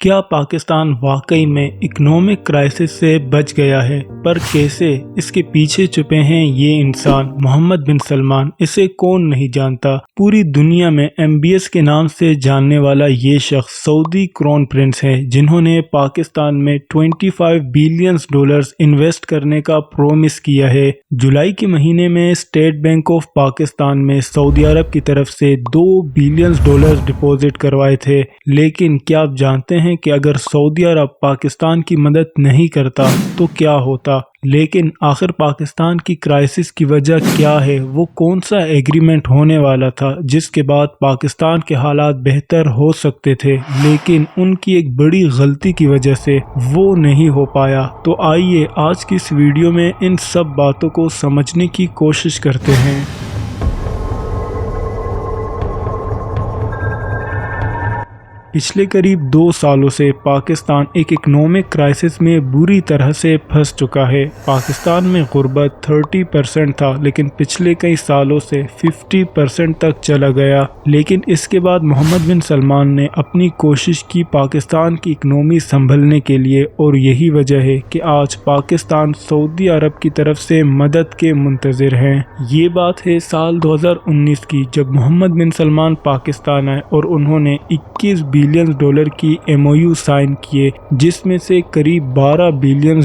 کیا پاکستان واقعی میں اکنامک کرائسس سے بچ گیا ہے؟ پر کیسے؟ اس کے پیچھے چھپے ہیں یہ انسان محمد بن سلمان۔ اسے کون نہیں جانتا؟ پوری دنیا میں MBS کے نام سے جاننے والا یہ شخص سعودی کرون پرنس ہے، جنہوں نے پاکستان میں $25 بلین انویسٹ کرنے کا پرومس کیا ہے۔ جولائی کے مہینے میں اسٹیٹ بینک آف پاکستان میں سعودی عرب کی طرف سے $2 بلین ڈپازٹ کروائے تھے۔ لیکن کیا آپ جانتے ہیں کہ اگر سعودی عرب پاکستان کی مدد نہیں کرتا تو کیا ہوتا؟ لیکن آخر پاکستان کی کرائسس کی وجہ کیا ہے؟ وہ کون سا ایگریمنٹ ہونے والا تھا جس کے بعد پاکستان کے حالات بہتر ہو سکتے تھے، لیکن ان کی ایک بڑی غلطی کی وجہ سے وہ نہیں ہو پایا؟ تو آئیے آج کی اس ویڈیو میں ان سب باتوں کو سمجھنے کی کوشش کرتے ہیں۔ پچھلے قریب 2 سالوں سے پاکستان ایک اکنامک کرائسس میں بری طرح سے پھنس چکا ہے۔ پاکستان میں غربت 30% تھا، لیکن پچھلے کئی سالوں سے 50% تک چلا گیا۔ لیکن اس کے بعد محمد بن سلمان نے اپنی کوشش کی پاکستان کی اکنامی سنبھلنے کے لیے، اور یہی وجہ ہے کہ آج پاکستان سعودی عرب کی طرف سے مدد کے منتظر ہیں۔ یہ بات ہے سال 2019 کی، جب محمد بن سلمان پاکستان آئے اور انہوں نے $21 بلین کی MOU سائن کیے، جس میں سے قریب $12 بلین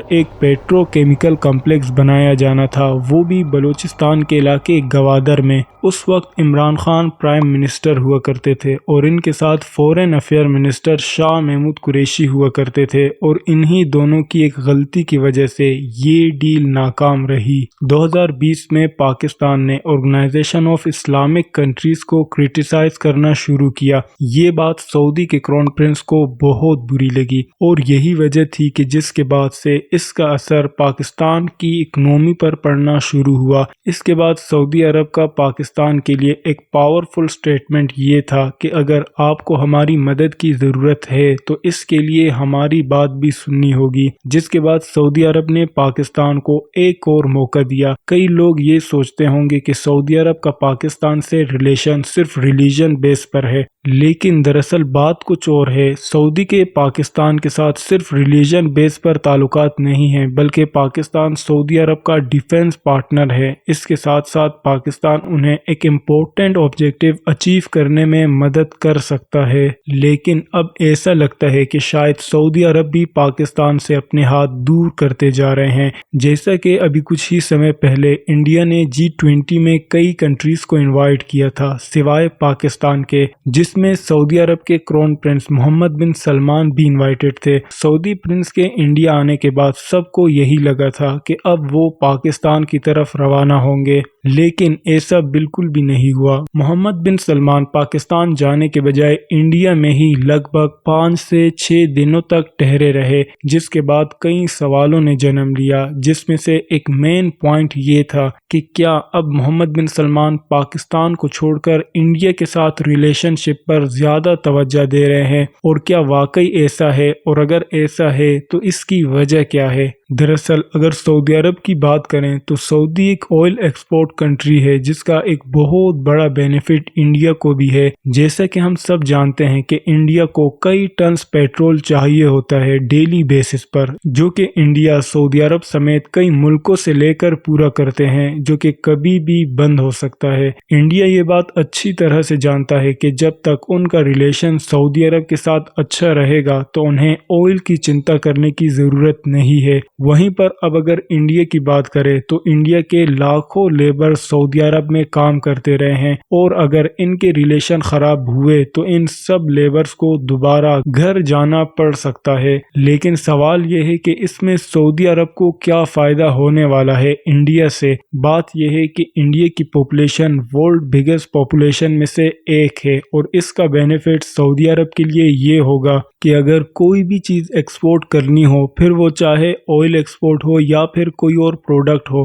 ایک پیٹرو کیمیکل کمپلیکس بنایا جانا تھا، وہ بھی بلوچستان کے علاقے گوادر میں۔ اس وقت عمران خان پرائم منسٹر ہوا کرتے تھے اور ان کے ساتھ فورن افیئر منسٹر شاہ محمود قریشی ہوا کرتے تھے، اور انہی دونوں کی ایک غلطی کی وجہ سے یہ ڈیل ناکام رہی۔ 2020 میں پاکستان نے آرگنائزیشن آف اسلامک کنٹریز کو کرٹیسائز کرنا شروع کیا۔ یہ بات سعودی کے کرون پرنس کو بہت بری لگی، اور یہی وجہ تھی کہ جس کے بعد سے اس کا اثر پاکستان کی اکنامی پر پڑنا شروع ہوا۔ اس کے بعد سعودی عرب کا پاکستان کے لیے ایک پاورفل سٹیٹمنٹ یہ تھا کہ اگر آپ کو ہماری مدد کی ضرورت ہے تو اس کے لیے ہماری بات بھی سننی ہوگی، جس کے بعد سعودی عرب نے پاکستان کو ایک اور موقع دیا۔ کئی لوگ یہ سوچتے ہوں گے کہ سعودی عرب کا پاکستان سے ریلیشن صرف ریلیجن بیس پر ہے، لیکن دراصل بات کچھ اور ہے۔ سعودی کے پاکستان کے ساتھ صرف ریلیجن بیس پر تعلقات نہیں ہیں، بلکہ پاکستان سعودی عرب کا ڈیفنس پارٹنر ہے۔ اس کے ساتھ ساتھ پاکستان انہیں ایک امپورٹنٹ آبجیکٹو اچیو کرنے میں مدد کر سکتا ہے۔ لیکن اب ایسا لگتا ہے کہ شاید سعودی عرب بھی پاکستان سے اپنے ہاتھ دور کرتے جا رہے ہیں، جیسا کہ ابھی کچھ ہی سمے پہلے انڈیا نے G20 میں کئی کنٹریز کو انوائٹ کیا تھا سوائے پاکستان کے، جس میں سعودی عرب کے کرون پرنس محمد بن سلمان بھی انوائٹڈ تھے۔ سعودی پرنس کے انڈیا آنے کے بعد سب کو یہی لگا تھا کہ اب وہ پاکستان کی طرف روانہ ہوں گے، لیکن ایسا بالکل بھی نہیں ہوا۔ محمد بن سلمان پاکستان جانے کے بجائے انڈیا میں ہی لگ بھگ 5 سے 6 دنوں تک ٹھہرے رہے، جس کے بعد کئی سوالوں نے جنم لیا، جس میں سے ایک مین پوائنٹ یہ تھا کہ کیا اب محمد بن سلمان پاکستان کو چھوڑ کر انڈیا کے ساتھ ریلیشن شپ پر زیادہ توجہ دے رہے ہیں، اور کیا واقعی ایسا ہے، اور اگر ایسا ہے تو اس کی وجہ کیا ہے؟ دراصل اگر سعودی عرب کی بات کریں تو سعودی ایک آئل ایکسپورٹ کنٹری ہے، جس کا ایک بہت بڑا بینیفٹ انڈیا کو بھی ہے۔ جیسا کہ ہم سب جانتے ہیں کہ انڈیا کو کئی ٹنز پیٹرول چاہیے ہوتا ہے ڈیلی بیسس پر، جو کہ انڈیا سعودی عرب سمیت کئی ملکوں سے لے کر پورا کرتے ہیں، جو کہ کبھی بھی بند ہو سکتا ہے۔ انڈیا یہ بات اچھی طرح سے جانتا ہے کہ جب تک ان کا ریلیشن سعودی عرب کے ساتھ اچھا رہے گا تو انہیں آئل کی چنتا کرنے کی ضرورت نہیں ہے۔ وہیں پر اب اگر انڈیا کی بات کریں تو انڈیا کے لاکھوں لیبر سعودی عرب میں کام کرتے رہے ہیں، اور اگر ان کے ریلیشن خراب ہوئے تو ان سب لیبرز کو دوبارہ گھر جانا پڑ سکتا ہے۔ لیکن سوال یہ ہے کہ اس میں سعودی عرب کو کیا فائدہ ہونے والا ہے انڈیا سے؟ بات یہ ہے کہ انڈیا کی پاپولیشن ورلڈ بگیسٹ پاپولیشن میں سے ایک ہے، اور اس کا بینیفٹ سعودی عرب کے لیے یہ ہوگا کہ اگر کوئی بھی چیز ایکسپورٹ کرنی ہو، پھر وہ چاہے آئل ایکسپورٹ ہو یا پھر کوئی اور پروڈکٹ ہو،